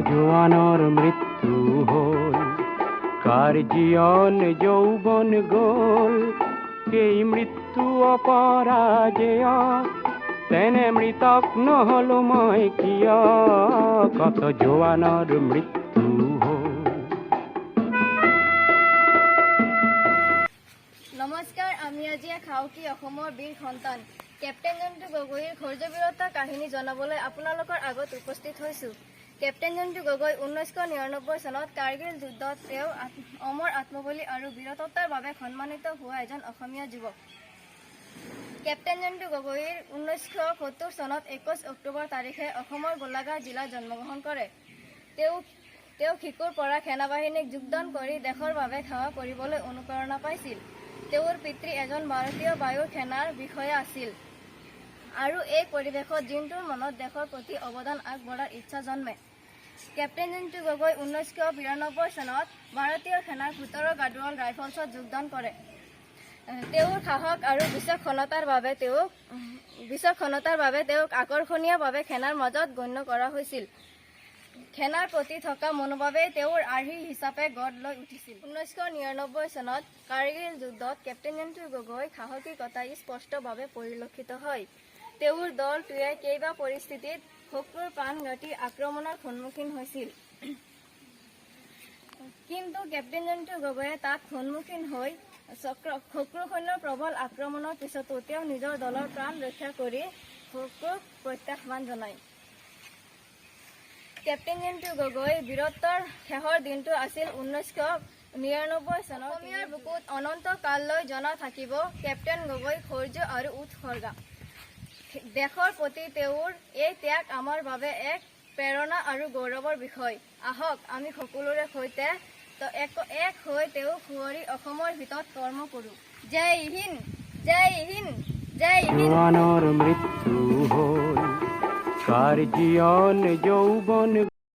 জোৱানৰ মৃত্যু হ'ল, কাৰ জীৱন যৌৱন গ'ল, সেই মৃত্যু অপৰাজেয়, তেনে মৃতক নহ'লো মই কিয়, কত জোৱানৰ মৃত্যু হ'ল। নমস্কাৰ, আমি আজি খাওকি অসমৰ বীৰ সন্তান কেপ্টেইন জন্তু গগৈৰ শৌৰ্যবীৰতা কাহিনী জনাবলৈ আপোনালোকৰ আগত উপস্থিত হৈছোঁ। কেপ্টেইন জন্তু গগৈ 1999 চনত কাৰ্গিল যুদ্ধত তেওঁ অমৰ আত্মবলি আৰু বীৰত্বৰ বাবে সন্মানিত হোৱা এজন অসমীয়া যুৱক। কেপ্টেইন জন্তু গগৈৰ 1970 চনত 21 অক্টোবৰ তাৰিখে অসমৰ গোলাঘাট জিলাত জন্মগ্ৰহণ কৰে। তেওঁ শিশুৰ পৰা সেনাবাহিনীক যোগদান কৰি দেশৰ বাবে সেৱা কৰিবলৈ অনুপ্ৰেৰণা পাইছিল। তেওঁৰ পিতৃ এজন ভাৰতীয় বায়ু সেনাৰ বিষয়া আছিল আৰু এই পৰিৱেশত জিন্তুৰ মনত দেশৰ প্ৰতি অৱদান আগবঢ়াৰ ইচ্ছা জন্মে। কেপ্টেইন জন্তু গগৈ 1992 চনত ভাৰতীয় সেনাৰ 17 গাৰ্ডৱাল ৰাইফলছত যোগদান কৰে। তেওঁৰ সাহস আৰু বিচক্ষণতাৰ বাবে তেওঁক আকৰ্ষণীয়ভাৱে সেনাৰ মাজত গণ্য কৰা হৈছিল। সেনাৰ প্ৰতি থকা মনোভাৱেই তেওঁৰ আৰ্হি হিচাপে গঢ় লৈ উঠিছিল। 1999 চনত কাৰ্গিল যুদ্ধত কেপ্টেইন জন্তু গগৈৰ সাহসিকতা স্পষ্টভাৱে পৰিলক্ষিত হয়। তেওঁৰ দলটোৱে কেইবা পৰিস্থিতিত শত্ৰুৰ প্ৰাণঘাতী আক্ৰমণৰ সন্মুখীন হৈছিল, কিন্তু কেপ্টেইন জন্তু গগৈয়ে তাত সন্মুখীন হৈ শত্ৰু সৈন্যৰ প্ৰবল আক্ৰমণৰ পিছতো তেওঁ নিজৰ দলৰ প্ৰাণ ৰক্ষা কৰি শত্ৰুক প্ৰত্যাহ্বান জনায়। কেপ্টেইন জন্তু গগৈ বীৰত্বৰ শেষৰ দিনটো আছিল 1999 চনত। অসমীয়াৰ বুকুত অনন্ত কাললৈ জনা থাকিব কেপ্টেইন গগৈ শৌৰ্য আৰু উৎসৰ্গা। দেশৰ প্ৰতি তেওঁৰ এই ত্যাগ আমাৰ বাবে এক প্ৰেৰণা আৰু গৌৰৱৰ বিষয়। আহক আমি সকলোৰে সৈতে এক হৈ তেওঁ সুঁৱৰি অসমৰ ভিতৰত কৰ্ম কৰোঁ। জয় হিন্দ, জয় হিন্দ, জয় হিন্দ। জোৱানৰ মৃত্যু হ'ল, কাৰ জীৱন যৌৱন